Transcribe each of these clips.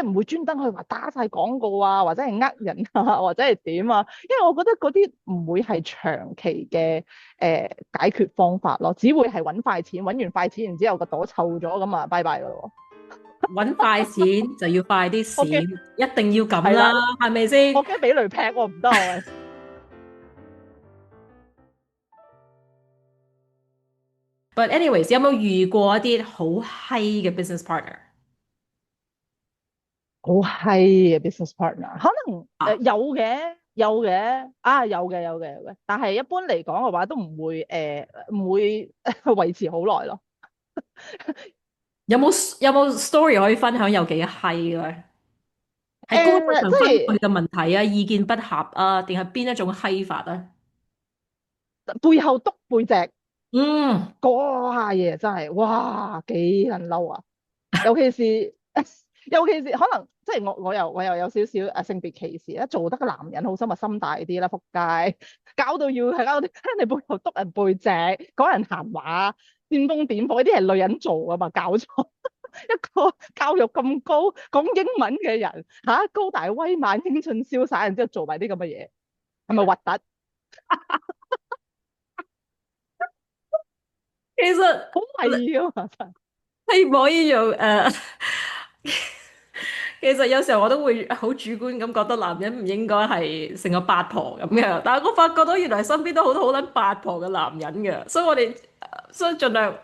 係唔會專登去話打晒廣告啊，或者係呃人啊，或者係點啊，因為我覺得嗰啲唔會係長期嘅解決方法咯，只會係揾快錢，揾完快錢然之後個朵臭咗咁啊，拜拜咯。揾快錢就要快啲我驚閃，一定要咁啦，係啦，係咪先我驚俾雷劈我唔得啊喂。？But anyways，有冇遇過一啲好閪嘅 business partner 好閪嘅 business partner，可能啊？有嘅，有嘅啊，有嘅有嘅有嘅，但係一般嚟講嘅話都唔會維持好耐咯。有冇 story 可以分享有幾閪咧？係工作上即係分配嘅問題啊，意見不合啊，定係邊一種閪法啊？背後督背脊嗯，嗰下嘢真係哇幾撚嬲啊！尤其是尤其是可能即係我又有少少性別歧視啦，做得個男人好心咪心大啲啦，仆街搞到要係搞到喺人哋背後督人背脊，講人閒話，煽風點火，呢啲係女人做啊嘛，搞錯一個教育咁高講英文嘅人高大威猛英俊瀟灑，然之後做埋啲咁嘅嘢，係咪核突？其實好係啊嘛，真係你唔可以用其實有時候我都會好主觀咁覺得男人唔應該係成個八婆咁嘅，但係我發覺到原來身邊都好多好撚八婆嘅男人嘅，所以我哋所以盡量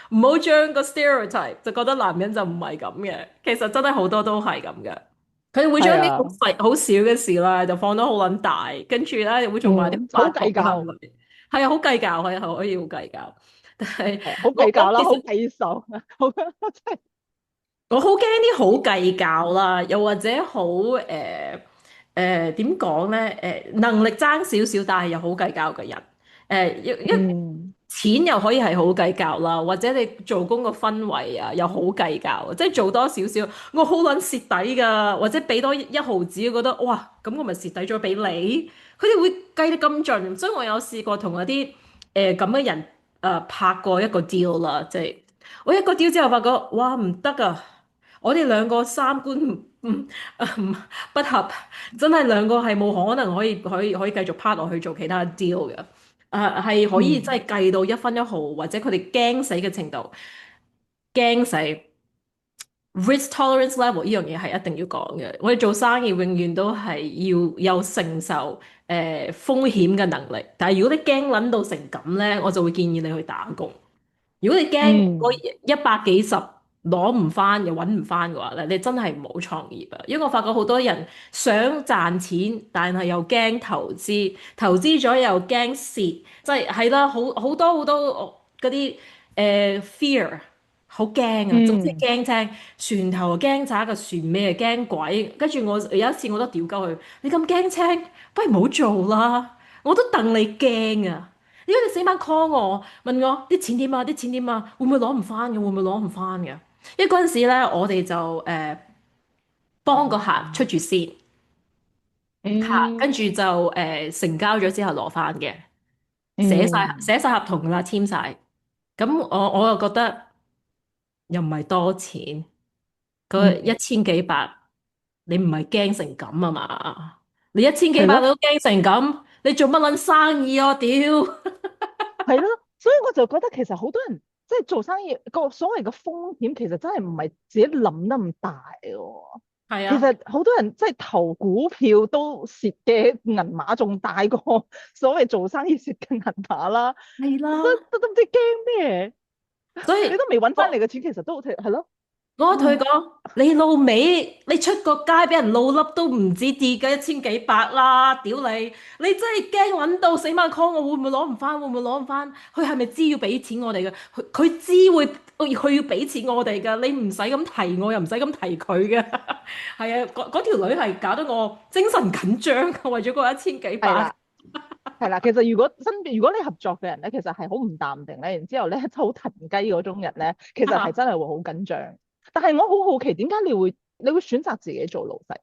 唔好將個 stereotype 就覺得男人就唔係咁嘅，其實真係好多都係咁嘅。佢哋會將啲好係啊，細好小嘅事啦，就放得好撚大，跟住咧又會做埋啲好八婆計較，嘅行為。係啊，好計較，可以好計較。但係係好我計較啦，好我其實計數，好真係我好驚啲好計較啦，又或者好點講咧？能力爭少少，但係又好計較嘅人。一嗯。錢又可以係好計較啦，或者你做工個氛圍啊又好計較，即係做多少少，我好撚蝕底㗎，或者俾多一毫子，覺得哇咁我咪蝕底咗俾你。佢哋會計得咁盡，所以我有試過同一啲咁嘅人拍過一個 deal 啦，即係我一個 deal 之後發覺哇唔得啊！我哋兩個三觀唔不合，真係兩個係冇可能可以繼續 part 落去做其他 deal 嘅。係可以真嗯係計到一分一毫，或者佢哋驚死嘅程度，驚死 risk tolerance level 呢樣嘢係一定要講嘅。我哋做生意永遠都係要有承受風險嘅能力，但係如果你驚撚到成咁咧，我就會建議你去打工。如果你驚嗰嗯1幾十攞唔翻又揾唔翻嘅話咧，你真係唔好創業啊！因為我發覺好多人想賺錢，但係又驚投資，投資咗又驚蝕，即係啦，好多嗰啲fear，好驚啊！總之嗯，驚青船頭驚渣個船尾啊驚鬼，跟住我有一次我都屌鳩佢，你咁驚青，不如唔好做啦！我都戥你驚啊！如果你死晚 call 我，問我啲錢點啊，啲錢點啊，會唔會攞唔翻嘅？會唔會攞唔翻嘅？因為嗰陣時咧，我哋就幫個客出住先，客跟嗯住就成交咗之後攞翻嘅，寫晒嗯寫晒合同啦，簽晒。咁我又覺得又唔係多錢，佢嗯，1000幾百，你唔係驚成咁啊嘛？你1000幾百你係咯都驚成咁，你做乜撚生意啊？屌！係咯，所以我就覺得其實好多人即係做生意個所謂嘅風險，其實真係唔係自己諗得咁大嘅。係啊，其實好多人即係投股票都蝕嘅銀碼仲大過所謂做生意蝕嘅銀碼啦，都唔知驚咩，所以。你都未揾翻嚟嘅錢，其實都係咯，我同佢嗯，講，你老味，你出個街俾人老笠都唔止跌嘅1000幾百啦，屌你！你真係驚揾到死媽 call 我，會唔會攞唔翻？會唔會攞唔翻？佢係咪知要俾錢我哋嘅？佢知會，佢要俾錢我哋噶，你唔使咁提我，又唔使咁提佢嘅。係啊，嗰條女係搞得我精神緊張啊，為咗嗰1000幾百。係啦。係啦，其實如果你合作嘅人咧，其實係好唔淡定咧，然之後咧就好騰雞嗰種人咧，其實係真係會好緊張。但係我好好奇，點解你會選擇自己做老細？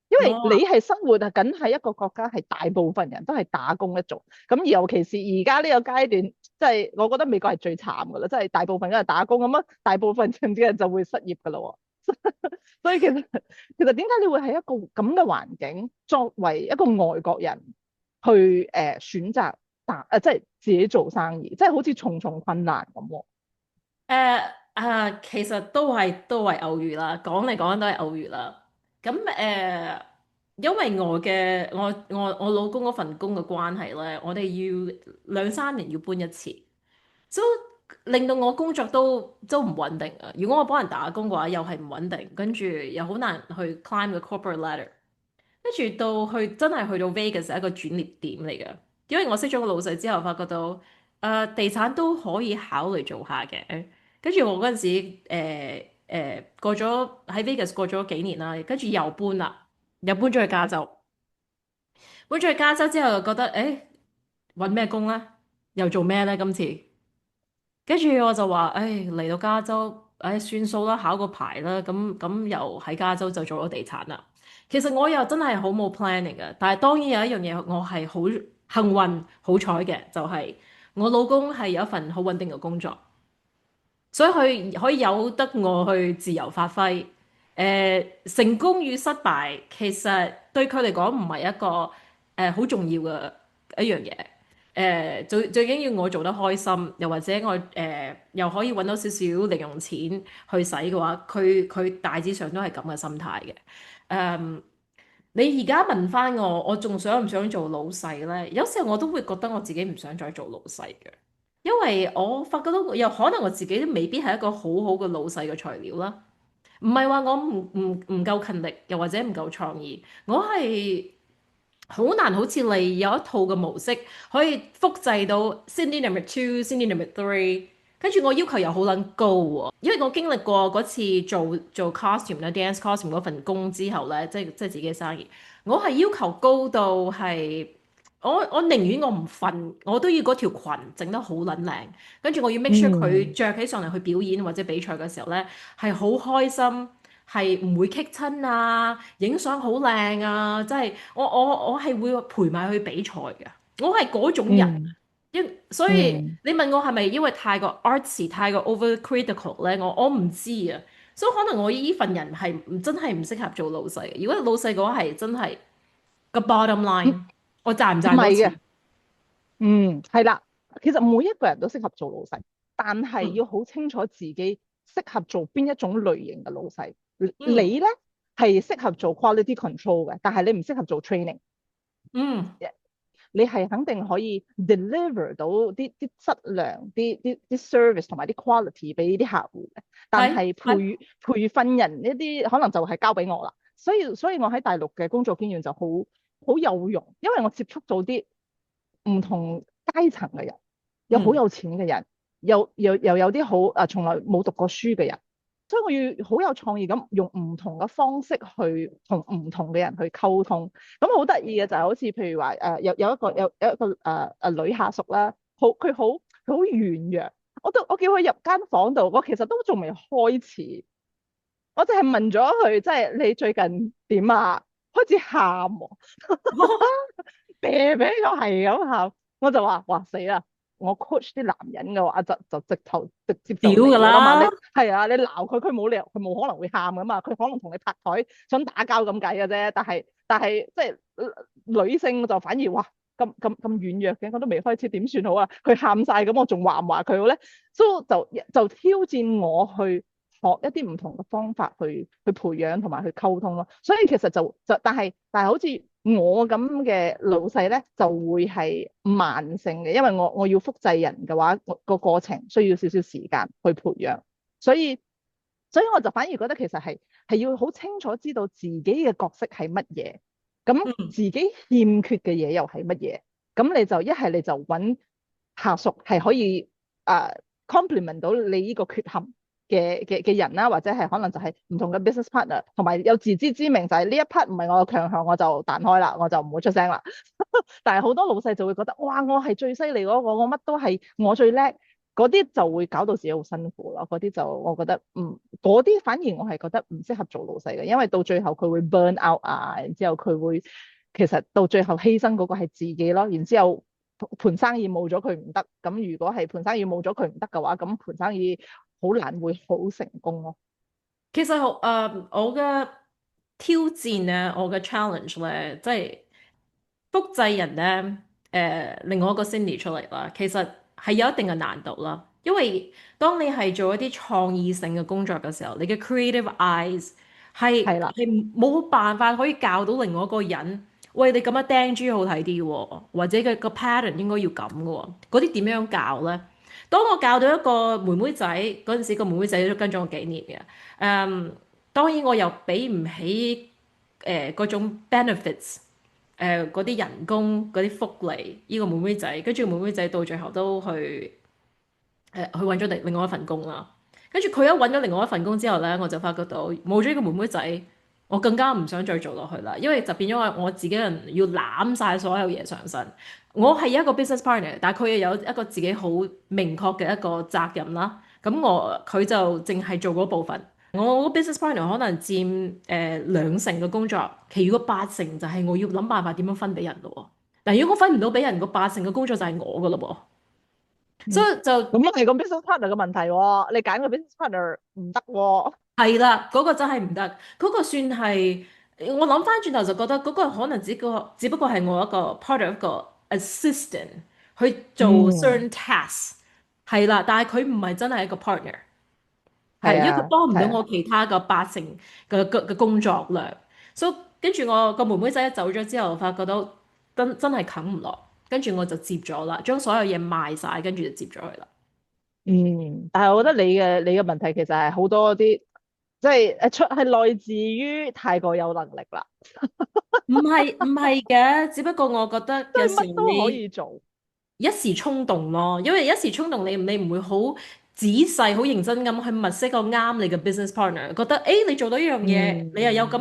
因為我你係生活緊喺一個國家，係大部分人都係打工一族。咁尤其是而家呢個階段，即係我覺得美國係最慘噶啦，即係大部分都係打工咁啊，大部分甚至人就會失業噶啦喎。所以其實點解你會喺一個咁嘅環境，作為一個外國人去選擇即係自己做生意，即係好似重重困難咁喎。其實都係偶遇啦，講嚟講去都係偶遇啦。咁因為我老公嗰份工嘅關係咧，我哋要2、3年要搬一次，所以令到我工作都唔穩定啊。如果我幫人打工嘅話，又係唔穩定，跟住又好難去 climb 個 corporate ladder。跟住真係去到 Vegas 係一個轉捩點嚟嘅，因為我識咗個老細之後，發覺到地產都可以考慮做下嘅。跟住我嗰陣時過咗喺 Vegas 過咗幾年啦，跟住又搬啦，又搬咗去加州。搬咗去加州之後，就覺得誒揾咩工咧？又做咩咧？今次？跟住我就話，誒嚟到加州，誒算數啦，考個牌啦，咁又喺加州就做咗地產啦。其實我又真係好冇 planning 嘅，但係當然有一樣嘢我係好幸運、好彩嘅，就係我老公係有一份好穩定嘅工作，所以佢可以由得我去自由發揮。成功與失敗其實對佢嚟講唔係一個好重要嘅一樣嘢。最緊要我做得開心，又或者我又可以揾到少少零用錢去使嘅話，佢大致上都係咁嘅心態嘅。誒、你而家問翻我，我仲想唔想做老細呢？有時候我都會覺得我自己唔想再做老細嘅，因為我發覺到有可能我自己都未必係一個好好嘅老細嘅材料啦。唔係話我唔夠勤力，又或者唔夠創意，我係好難好似你有一套嘅模式可以複製到 Cindy Number Two、Cindy Number Three，跟住我要求又好撚高喎，因為我經歷過嗰次做 costume 咧 dance costume 嗰份工之後咧，即係自己嘅生意，我係要求高到係我寧願我唔瞓，我都要嗰條裙整得好撚靚，跟住我要 make sure 佢嗯着起上嚟去表演或者比賽嘅時候咧係好開心。係唔會棘親啊，影相好靚啊，即係我係會陪埋去比賽嘅，我係嗰種人。嗯所以嗯。你問我係咪因為太過 artsy、太過 overcritical 咧？我唔知啊，所以可能我呢份人係真係唔適合做老細嘅。如果老細嘅話係真係個 bottom 唔 line，我賺唔唔係嘅。賺到錢？係啦，其實每一個人都適合做老細，但係嗯要好清楚自己適合做邊一種類型嘅老細。嗯你咧係適合做 quality control 嘅，但係你唔適合做 training。嗯，你係肯定可以 deliver 到啲質量、啲 service 同埋啲 quality 俾啲客戶嘅，但係係係培訓人呢啲可能就係交俾我啦。所以我喺大陸嘅工作經驗就好有用，因為我接觸到啲唔同階層嘅人，有好嗯有錢嘅人，又有啲好從來冇讀過書嘅人，所以我要好有創意咁用唔同嘅方式去同唔同嘅人去溝通。咁好得意嘅就係好似譬如話有一個女下屬啦，佢好軟弱，我叫佢入間房度，我其實都仲未開始，我淨係問咗佢，即係你最近點啊？開始喊喎，啤啤咗係咁喊，我就話：哇死啦！我 coach 啲男人嘅話就直接就屌㗎嚟㗎啦嘛，你啦，係啊，你鬧佢，佢冇理由，佢冇可能會喊㗎嘛，佢可能同你拍台想打交咁計嘅啫。但係即係女性就反而哇咁軟弱嘅，我都未開始點算好啊？佢喊晒咁，我仲話唔話佢好咧？所以就挑戰我去學一啲唔同嘅方法去培養同埋去溝通咯。所以其實但係好似我咁嘅老細咧，就會係慢性嘅，因為我要複製人嘅話，個過程需要少少時間去培養，所以我就反而覺得其實係要好清楚知道自己嘅角色係乜嘢，咁嗯自己欠缺嘅嘢又係乜嘢，咁你就揾下屬係可以complement 到你呢個缺陷嘅人啦，或者係可能就係唔同嘅 business partner，同埋有自知之明，就係呢一 part 唔係我嘅強項，我就彈開啦，我就唔會出聲啦。但係好多老細就會覺得，哇，我係最犀利嗰個，我乜都係我最叻，嗰啲就會搞到自己好辛苦咯。嗰啲就我覺得，嗰啲反而我係覺得唔適合做老細嘅，因為到最後佢會 burn out 啊，然之後佢會其實到最後犧牲嗰個係自己咯，然之後盤生意冇咗佢唔得，咁如果係盤生意冇咗佢唔得嘅話，咁盤生意好難會好成功咯。其實我嘅挑戰咧，我嘅 challenge 咧，即係複製人咧，另外一個 Cindy 出嚟啦，其實係有一定嘅難度啦。因為當你係做一啲創意性嘅工作嘅時候，你嘅 creative eyes 係係啦，係冇辦法可以教到另外一個人，喂，你咁樣釘珠好睇啲喎，或者佢個 pattern 應該要咁嘅喎，嗰啲點樣教咧？當我教到一個妹妹仔嗰陣時，個妹妹仔都跟咗我幾年嘅。當然我又俾唔起嗰種 benefits，嗰啲人工嗰啲福利，呢個妹妹仔，跟住妹妹仔到最後都去揾咗另外一份工啦。跟住佢一揾咗另外一份工之後咧，我就發覺到冇咗呢個妹妹仔，我更加唔想再做落去啦，因為就變咗我自己人要攬晒所有嘢上身。我係一個 business partner，但係佢又有一個自己好明確嘅一個責任啦。咁佢就淨係做嗰部分。我個 business partner 可能佔2成嘅工作，其餘個8成就係我要諗辦法點樣分俾人咯喎。但如果我分唔到俾人，個8成嘅工作就係我噶咯喎。所嗯，以就咁係個 business partner 嘅問題喎，你揀個 business partner 唔得喎。係啦，嗰個真係唔得，嗰個算係我諗翻轉頭就覺得嗰個可能只不過係我一個 part of 一個 assistant 去做 嗯，certain tasks，係啦，但係佢唔係真係一個 partner。係，因為佢係啊，幫唔到係啊，我其他嘅8成嘅工作量，所以跟住我個妹妹仔一走咗之後，發覺到真係啃唔落，跟住我就接咗啦，將所有嘢賣晒，跟住就接咗佢啦。嗯，但係我覺得你嘅問題其實係好多啲，即係係來自於太過有能力啦，唔係嘅，只不過我覺得即係有時候乜都可你以做。一時衝動咯，因為一時衝動你唔會好仔細、好認真咁去物色個啱你嘅 business partner，覺得誒你做到呢樣嘢，你又有咁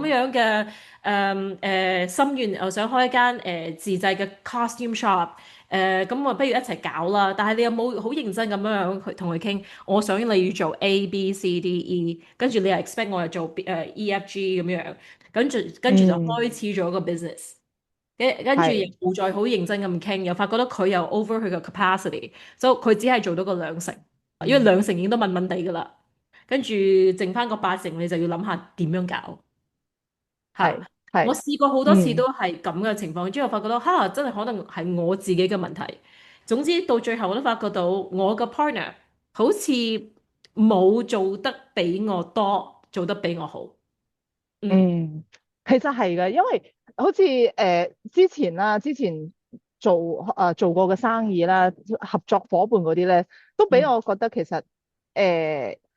嗯樣嘅心願，又想開一間自製嘅 costume shop，咁我不如一齊搞啦。但係你有冇好認真咁樣去同佢傾？我想你要做 A B C D E，跟住你又 expect 我又做E F G 咁樣，跟住就開嗯，始咗個 business。跟住又係，冇再好認真咁傾，又發覺到佢又 over 佢嘅 capacity，所以佢只係做到個兩成，因為嗯2成已經都問問地噶啦，跟住剩翻個8成，你就要諗下點樣搞嚇。係係，我試過好多次嗯都係咁嘅情況，之後發覺到嚇真係可能係我自己嘅問題。總之到最後我都發覺到我個 partner 好似冇做得比我多，做得比我好。嗯嗯，其實係嘅，因為好似之前啦，之前做過嘅生意啦，合作伙伴嗰啲咧，都俾嗯我覺得其實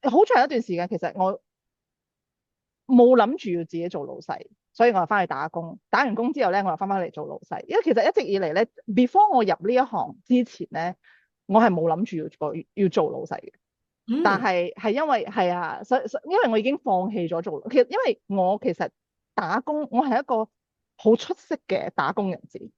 好長一段時間，其實我冇諗住要自己做老細，所以我又翻去打工。打完工之後咧，我又翻嚟做老細。因為其實一直以嚟咧，before 我入呢一行之前咧，我係冇諗住要做老細嘅。但嗯係因為係啊，因為我已經放棄咗做，其實因為我其實打工，我係一個好出色嘅打工人士，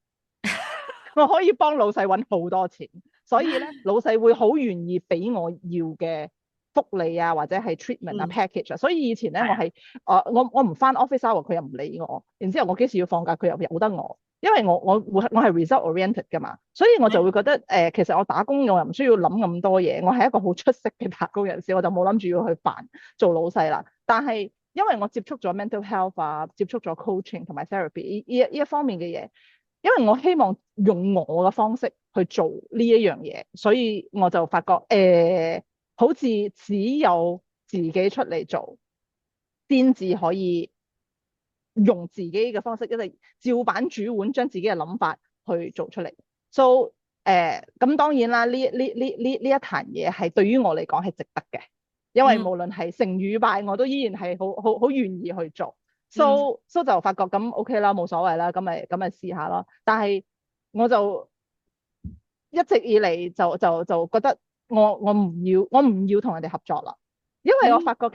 我可以幫老細揾好多錢，所以咧老細會好願意俾我要嘅福利啊，或者係 treatment 啊 嗯，package 啊，所以以前咧係啊，我唔翻 office hour 佢又唔理我，然之後我幾時要放假佢又由得我，因為我係 result oriented 噶嘛，所以我就會覺得其實我打工我又唔需要諗咁多嘢，我係一個好出色嘅打工人士，我就冇諗住要去做老細啦。但係因為我接觸咗 mental health 啊，接觸咗 coaching 同埋 therapy 呢一方面嘅嘢。因為我希望用我嘅方式去做呢一樣嘢，所以我就發覺好似只有自己出嚟做，先至可以用自己嘅方式，一係照板煮碗，將自己嘅諗法去做出嚟。So 咁當然啦，呢一壇嘢係對於我嚟講係值得嘅，因為嗯無論係成與敗，我都依然係好願意去做。嗯。So 就發覺咁 OK 啦，冇所謂啦，咁咪試下咯。但係我就一直以嚟就覺得我唔要同人哋合作啦，因為我嗯發覺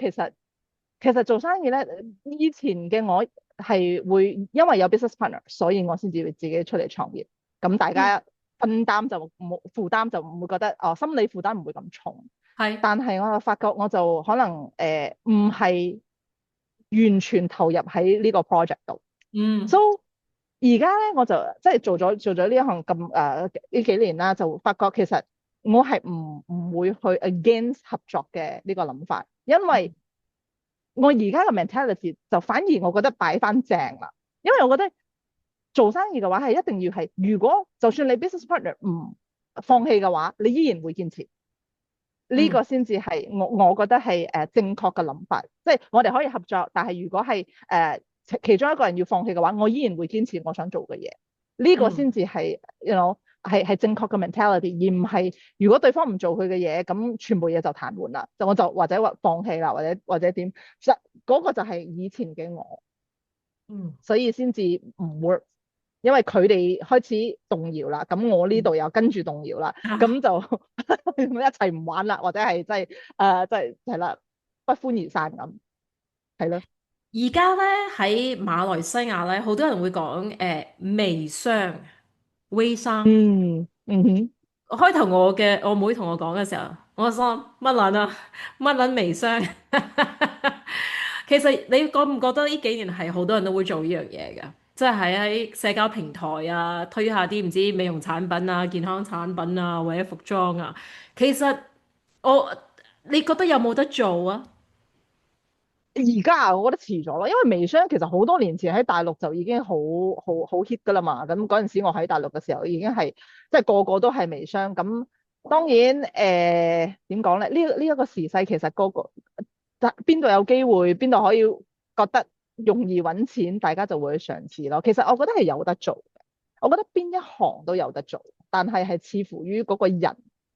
其實做生意咧，以前嘅我係會因為有 business partner，所以我先至會自己出嚟創業。咁大嗯，家分擔就冇負擔，就唔會覺得心理負擔唔會咁重。係，但係我就發覺我就可能唔係完全投入喺呢個 project 度。So 嗯而家咧我就即係做咗呢一行咁呢幾年啦，就發覺其實我係唔會去 against 合作嘅呢個諗法，因為我而家嘅 mentality 就反而我覺得擺翻正啦，因為我覺得做生意嘅話係一定要係，如果就算你 business partner 唔放棄嘅話，你依然會堅持。呢嗯個先至係我覺得係正確嘅諗法，即係我哋可以合作，但係如果係其中一個人要放棄嘅話，我依然會堅持我想做嘅嘢。呢個嗯。先至係係正確嘅 mentality，而唔係如果對方唔做佢嘅嘢，咁全部嘢就癱瘓啦，就我就或者話放棄啦，或者點，實嗰個就係以前嘅我，嗯所以先至唔 work。因為佢哋開始動搖啦，咁我呢度又跟住動搖啦，咁就一齊唔玩啦，或者係即係即係係啦，不歡而散咁，係咯。而家咧喺馬來西亞咧，好多人會講微商、微商。嗯嗯哼。開頭我妹同我講嘅時候，我心諗乜撚啊，乜撚微商？其實你覺唔覺得呢幾年係好多人都會做呢樣嘢㗎？即係喺社交平台啊，推下啲唔知美容產品啊、健康產品啊，或者服裝啊。其實我你覺得有冇得做啊？而家啊，我覺得遲咗咯，因為微商其實好多年前喺大陸就已經好 hit 噶啦嘛。咁嗰陣時我喺大陸嘅時候已經係即係個個都係微商。咁當然點講咧？呢一個時勢其實個個邊度有機會，邊度可以覺得容易揾錢，大家就會去嘗試咯。其實我覺得係有得做嘅，我覺得邊一行都有得做，但係視乎於嗰個人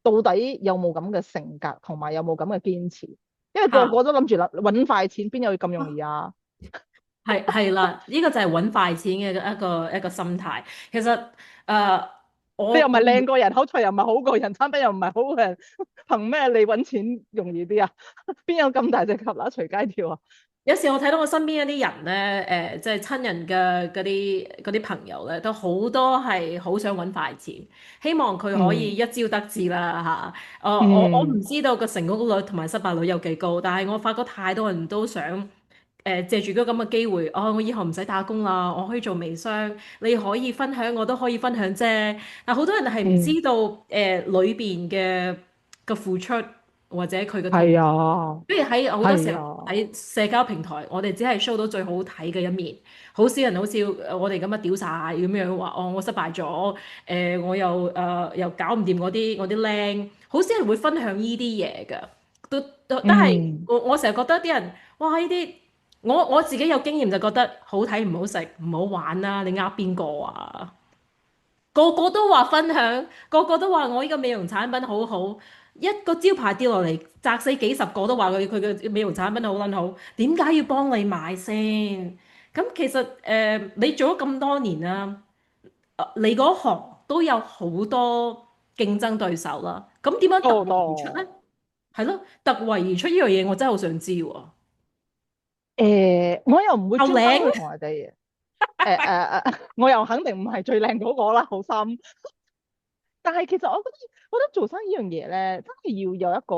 到底有冇咁嘅性格，同埋有冇咁嘅堅持。因為個嚇！個都諗住啦，揾快錢，邊有咁容易啊？係啦，呢個就係揾快錢嘅一個心態。其實誒、呃你又唔係我靚過人，口才又唔係好過人，產品又唔係好過人，憑咩你揾錢容易啲啊？邊有咁大隻蛤乸隨街跳啊？有時我睇到我身邊一啲人咧，即係親人嘅嗰啲朋友咧，都好多係好想揾快錢，希望佢可以嗯一招得志啦嚇。我唔嗯知道個成功率同埋失敗率有幾高，但係我發覺太多人都想借住嗰咁嘅機會，我以後唔使打工啦，我可以做微商，你可以分享，我都可以分享啫。但好多人係唔嗯，知道裏邊嘅付出或者佢嘅痛。係啊不如喺好多時候係啊。喺社交平台，我哋只係 show 到最好睇嘅一面，好少人好似我哋咁樣屌晒咁樣話，哦，我失敗咗，我又搞唔掂我啲靚，好少人會分享呢啲嘢㗎。但係嗯我成日覺得啲人，哇呢啲我自己有經驗就覺得好睇唔好食唔好玩啦，你呃邊個啊？個個都話分享，個個都話我呢個美容產品好好，一個招牌跌落嚟，砸死幾十個都話佢嘅美容產品好撚好，點解要幫你買先？咁其實你做咗咁多年啦，你嗰行都有好多競爭對手啦，咁點樣突多圍而出咧？多。係咯，突圍而出呢樣嘢，我真係好想知喎。我又唔會夠專登去靚？同人哋我又肯定唔係最靚嗰個啦，好心。但係其實我覺得做生意呢樣嘢咧，真係要有一個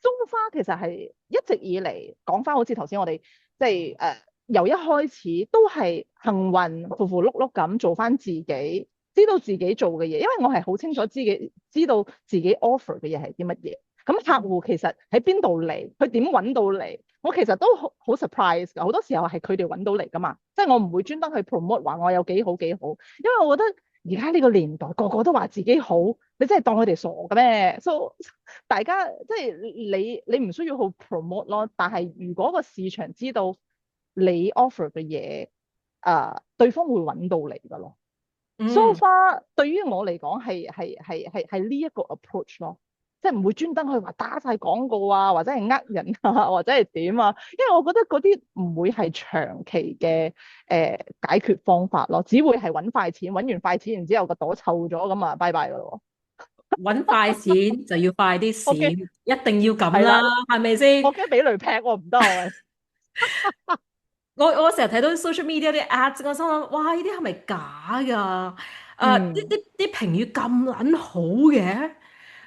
中花。其實係一直以嚟講翻，好似頭先我哋即係由一開始都係幸運符符碌碌咁做翻自己，知道自己做嘅嘢。因為我係好清楚知道自己 offer 嘅嘢係啲乜嘢。咁客戶其實喺邊度嚟，佢點揾到嚟，我其實都好 surprise 㗎。好多時候係佢哋揾到嚟㗎嘛，即係我唔會專登去 promote 話我有幾好幾好，因為我覺得。而家呢個年代個個都話自己好，你真係當佢哋傻嘅咩？So 大家即係你唔需要去 promote 咯，但係如果個市場知道你 offer 嘅嘢，對方會揾到你㗎咯。So 嗯。far 對於我嚟講係呢一個 approach 咯，即係唔會專登去話打晒廣告啊，或者係人啊，或者係點啊，因為我覺得嗰啲唔會係長期嘅解決方法咯，只會係揾快錢，揾完快錢然之後個朵臭咗咁啊，拜拜㗎咯。揾快錢就要快啲我驚閃，一定要咁啦，係啦，係咪先？我驚俾雷劈我唔得啊！喂。我成日睇到 social media 啲 ads，我心諗，哇！呢啲係咪假㗎？啲嗯，啲啲評語咁撚好嘅，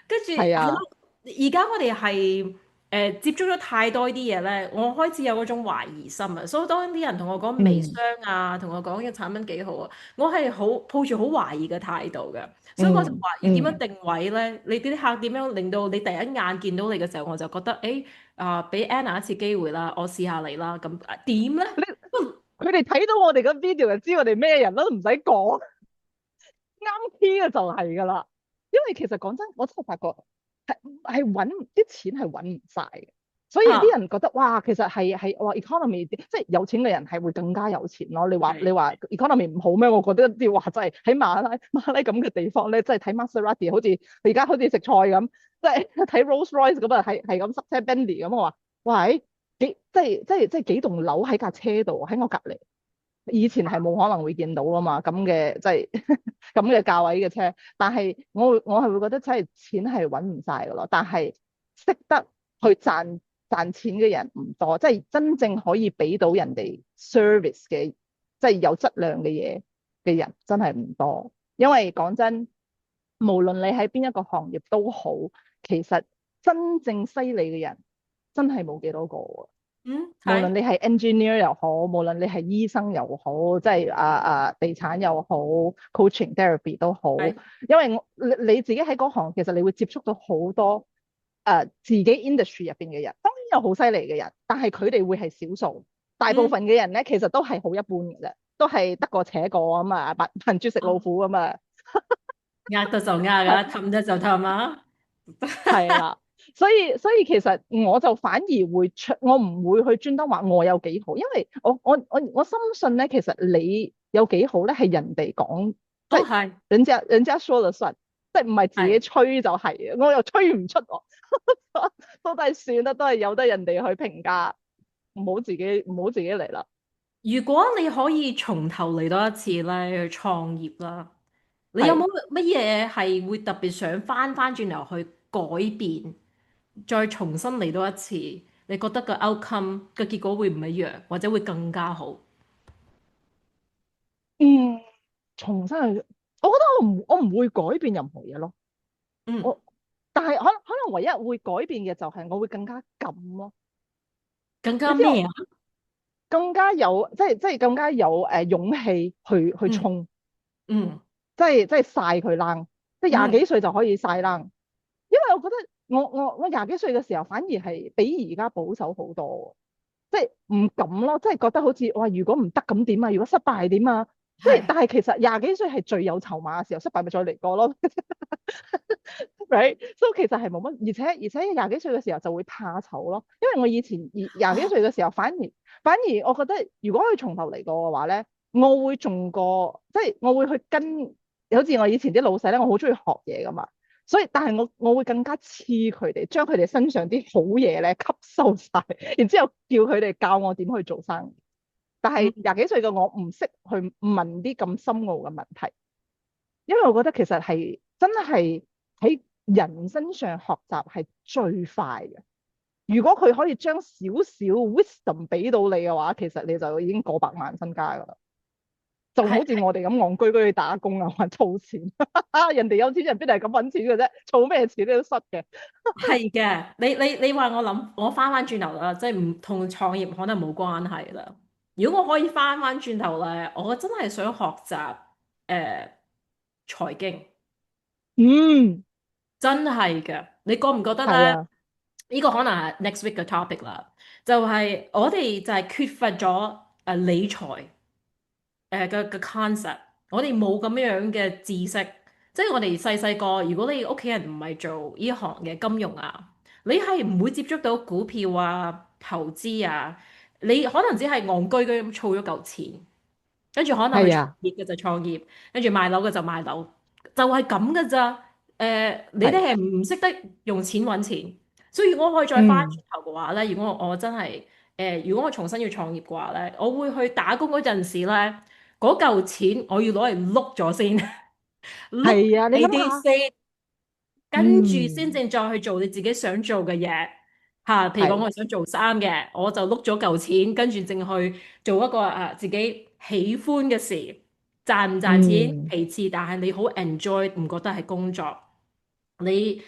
跟住係係啊，咯，而家我哋係。接觸咗太多啲嘢咧，我開始有嗰種懷疑心啊。所以當啲人同我講微嗯商啊，同我講嘅產品幾好啊，我係好抱住好懷疑嘅態度嘅。所以我就嗯懷疑點樣嗯，定位咧？你啲客點樣令到你第一眼見到你嘅時候，我就覺得誒俾 Anna 一次機會啦，我試下你啦。咁點咧？你佢哋睇到我哋個 video 就知我哋咩人咯，都唔使講，啱 key 嘅就係㗎啦。因為其實講真，我真係發覺係揾啲錢係揾唔晒嘅，所以啲啊，人覺得哇，其實係話 economy 即係有錢嘅人係會更加有錢咯。你係話 economy 唔好咩？我覺得啲話真係喺馬拉咁嘅地方咧，即係睇 Maserati 好似你而家好似食菜咁，即係睇 Rolls Royce 咁啊，係咁塞車 Bentley 咁我話，喂，即係幾棟樓喺架車度喺我隔離。以前係冇可能會見到啊嘛，咁嘅即係咁嘅價位嘅車，但係我係會覺得真係錢係揾唔晒噶咯，但係識得去賺錢嘅人唔多，即係真正可以俾到人哋 service 嘅，即係有質量嘅嘢嘅人真係唔多，因為講真，無論你喺邊一個行業都好，其實真正犀利嘅人真係冇幾多個啊。嗯係無論你係 engineer 又好，無論你係醫生又好，即係地產又好，coaching therapy 都好，係因為你自己喺嗰行，其實你會接觸到好多自己 industry 入邊嘅人，當然有好犀利嘅人，但係佢哋會係少數，大部嗯。分嘅人咧其實都係好一般嘅啫，都係得過且過啊嘛，扮豬食老虎啊嘛。呃得就呃㗎，氹得就氹啊！係啦，所以其實我就反而會出，我唔會去專登話我有幾好，因為我深信咧，其實你有幾好咧係人哋講，即係都係人家說了算，即係唔係自己係。吹就係嘅，我又吹唔出我，都係算啦，都係由得人哋去評價，唔好自己嚟啦。如果你可以從頭嚟多一次咧，去創業啦，你有冇係。乜嘢係會特別想翻轉頭去改變，再重新嚟多一次？你覺得個 outcome 嘅結果會唔一樣，或者會更加好？嗯，重新去，我覺得我唔會改變任何嘢咯。嗯，我但係可能唯一會改變嘅就係我會更加敢咯。更加你知我咩啊？更加有即係更加有勇氣去嗯衝，嗯即係晒佢冷，即係廿嗯，幾歲就可以晒冷。因為我覺得我廿幾歲嘅時候反而係比而家保守好多，即係唔敢咯，即係覺得好似哇，如果唔得咁點啊？如果失敗係點啊？即係係但係其實廿幾歲係最有籌碼嘅時候，失敗咪再嚟過咯。right，所以其實係冇乜，而且廿幾歲嘅時候就會怕醜咯，因為我以前廿幾歲嘅時候反而我覺得如果佢從頭嚟過嘅話咧，我會仲過，即係我會去跟，好似我以前啲老細咧，我好中意學嘢噶嘛，所以但係我會更加似佢哋，將佢哋身上啲好嘢咧吸收晒，然之後叫佢哋教我點去做生意。但係嗯廿幾歲嘅我唔識去問啲咁深奧嘅問題。因為我覺得其實係真係喺人身上學習係最快嘅。如果佢可以將少少 wisdom 俾到你嘅話，其實你就已經過百萬身家噶啦。就好似係我哋咁戇居居去打工啊，還儲錢。人哋有錢人邊度係咁揾錢嘅啫？儲咩錢都失嘅。係嘅。你話我諗，我翻轉頭啦，即係唔同創業可能冇關係啦。如果我可以翻轉頭咧，我真係想學習誒財經。嗯，真係嘅，你覺唔覺得咧？係啊，呢個可能係 next week 嘅 topic 啦。就係我哋就係缺乏咗理財嘅 concept，我哋冇咁樣嘅知識。即係我哋細細個，如果你屋企人唔係做呢行嘅金融啊，你係唔會接觸到股票啊、投資啊，你可能只係戇居居咁儲咗嚿錢，跟住可能去創係啊，業嘅就創業，跟住賣樓嘅就賣樓，就係咁嘅咋。你哋係，係唔識得用錢揾錢，所以如果可以再翻轉嗯，頭嘅話咧，如果我真係如果我重新要創業嘅話咧，我會去打工嗰陣時咧，嗰嚿錢我要攞嚟碌咗先，碌係啊，你你諗下，啲先，跟住先嗯，正再去做你自己想做嘅嘢嚇。譬如講係，我係想做衫嘅，我就碌咗嚿錢，跟住淨去做一個自己喜歡嘅事，賺唔賺錢嗯，其次，但係你好 enjoy，唔覺得係工作。你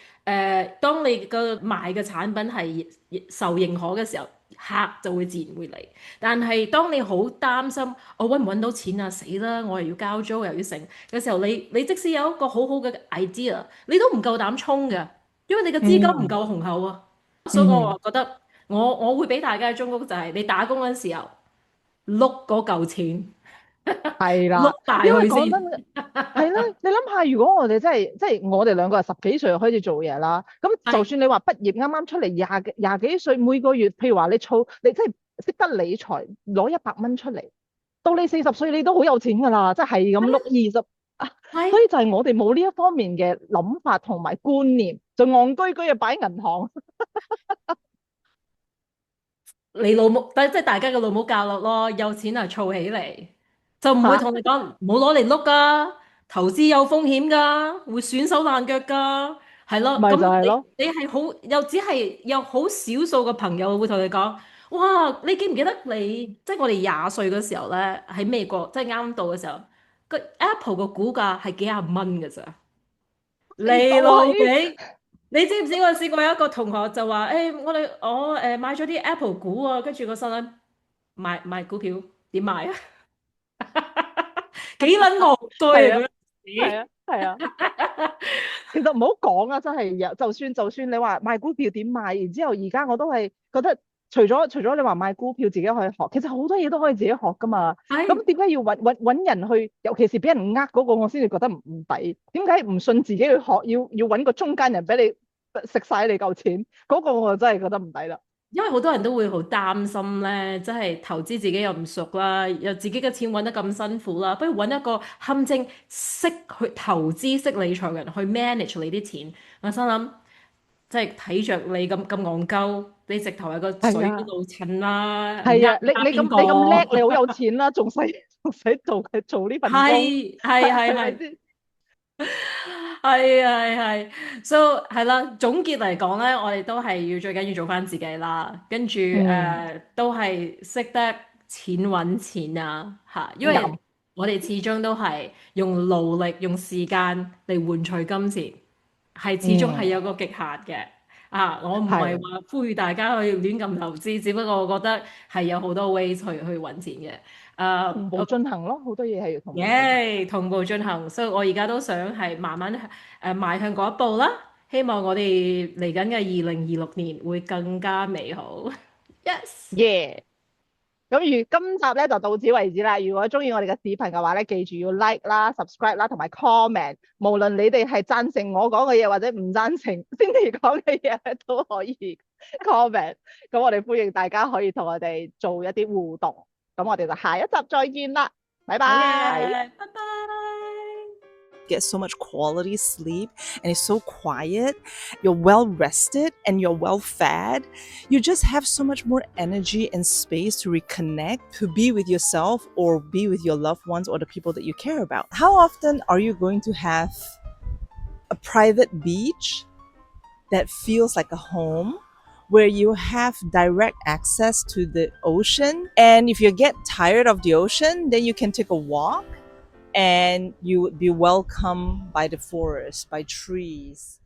當你個賣嘅產品係受認可嘅時候，客就會自然會嚟。但係當你好擔心我揾唔揾到錢啊，死啦！我又要交租又要成嘅時候，你即使有一個好好嘅 idea，你都唔夠膽衝嘅，因為你嘅資金唔嗯夠雄厚啊。所以我嗯，話覺得我會俾大家嘅忠告就係你打工嗰陣時候碌嗰嚿錢，係啦，碌大因為佢先。講真係啦，你諗下，如果我哋真係即係我哋兩個係十幾歲就開始做嘢啦，咁就係，算你話畢業啱啱出嚟廿幾歲，每個月譬如話你即係識得理財，攞100蚊出嚟，到你40歲你都好有錢㗎啦，即係咁碌20啊，所係以就係我哋冇呢一方面嘅諗法同埋觀念，就戇居居嘅擺喺銀行。你老母，即係大家嘅老母教落咯，有錢啊儲起嚟，就唔會嚇，同你講唔好攞嚟碌噶，投資有風險噶，會損手爛腳噶，係咯。咪咁就係咯，你係好，又只係有好少數嘅朋友會同你講，哇！你記唔記得你即係我哋20歲嘅時候咧，喺美國即係啱到嘅時候，個 Apple 個股價係幾廿蚊嘅咋？係就你老係味，你知唔知我試過有一個同學就話，我買咗啲 Apple 股啊，跟住個心諗買股票點買啊？幾撚戇居啊係啊嗰陣時。係啊係啊。其實唔好講啊，真係有，就算你話買股票點買，然之後而家我都係覺得，除咗你話買股票自己可以學，其實好多嘢都可以自己學噶嘛。咁係點解要揾人去，尤其是俾人嗰個，我先至覺得唔抵。點解唔信自己去學，要揾個中間人俾你食晒你嚿錢？嗰個我真係覺得唔抵啦。因為好多人都會好擔心咧，即係投資自己又唔熟啦，又自己嘅錢揾得咁辛苦啦，不如揾一個堪稱識去投資、識理財嘅人去 manage 你啲錢。我心諗，即係睇着你咁戇鳩，你直頭係個係啊，水嗰度襯啦，係啊，你邊咁叻，你好個？有錢啦，仲使做呢份工，係係係係。係咪先？係係係，so 係啦。總結嚟講咧，我哋都係要最緊要做翻自己啦，跟住嗯，都係識得錢揾錢啊嚇，因為啱，我哋始終都係用勞力、用時間嚟換取金錢，係始終係嗯，有個極限嘅啊！我唔係係。話呼籲大家去亂咁投資，只不過我覺得係有好多 ways 去揾錢嘅。同步進行咯，好多嘢係要同步進行。耶，同步進行，所以我而家都想係慢慢邁向嗰一步啦。希望我哋嚟緊嘅2026年會更加美好。Yes，耶！咁今集咧就到此為止啦。如果中意我哋嘅視頻嘅話咧，記住要 like 啦、subscribe 啦，同埋 comment。無論你哋係贊成我講嘅嘢，或者唔贊成 Cindy 講嘅嘢，都可以 comment。咁我哋歡迎大家可以同我哋做一啲互動。咁我哋就下一集再見啦，拜好拜。嘅，拜拜。get so much quality sleep and it's so quiet. You're well rested and you're well fed. You just have so much more energy and space to reconnect, to be with yourself or be with your loved ones or the people that you care about. How often are you going to have a private beach that feels like a home? Where you have direct access to the ocean. And if you get tired of the ocean, then you can take a walk and you would be welcomed by the forest, by trees.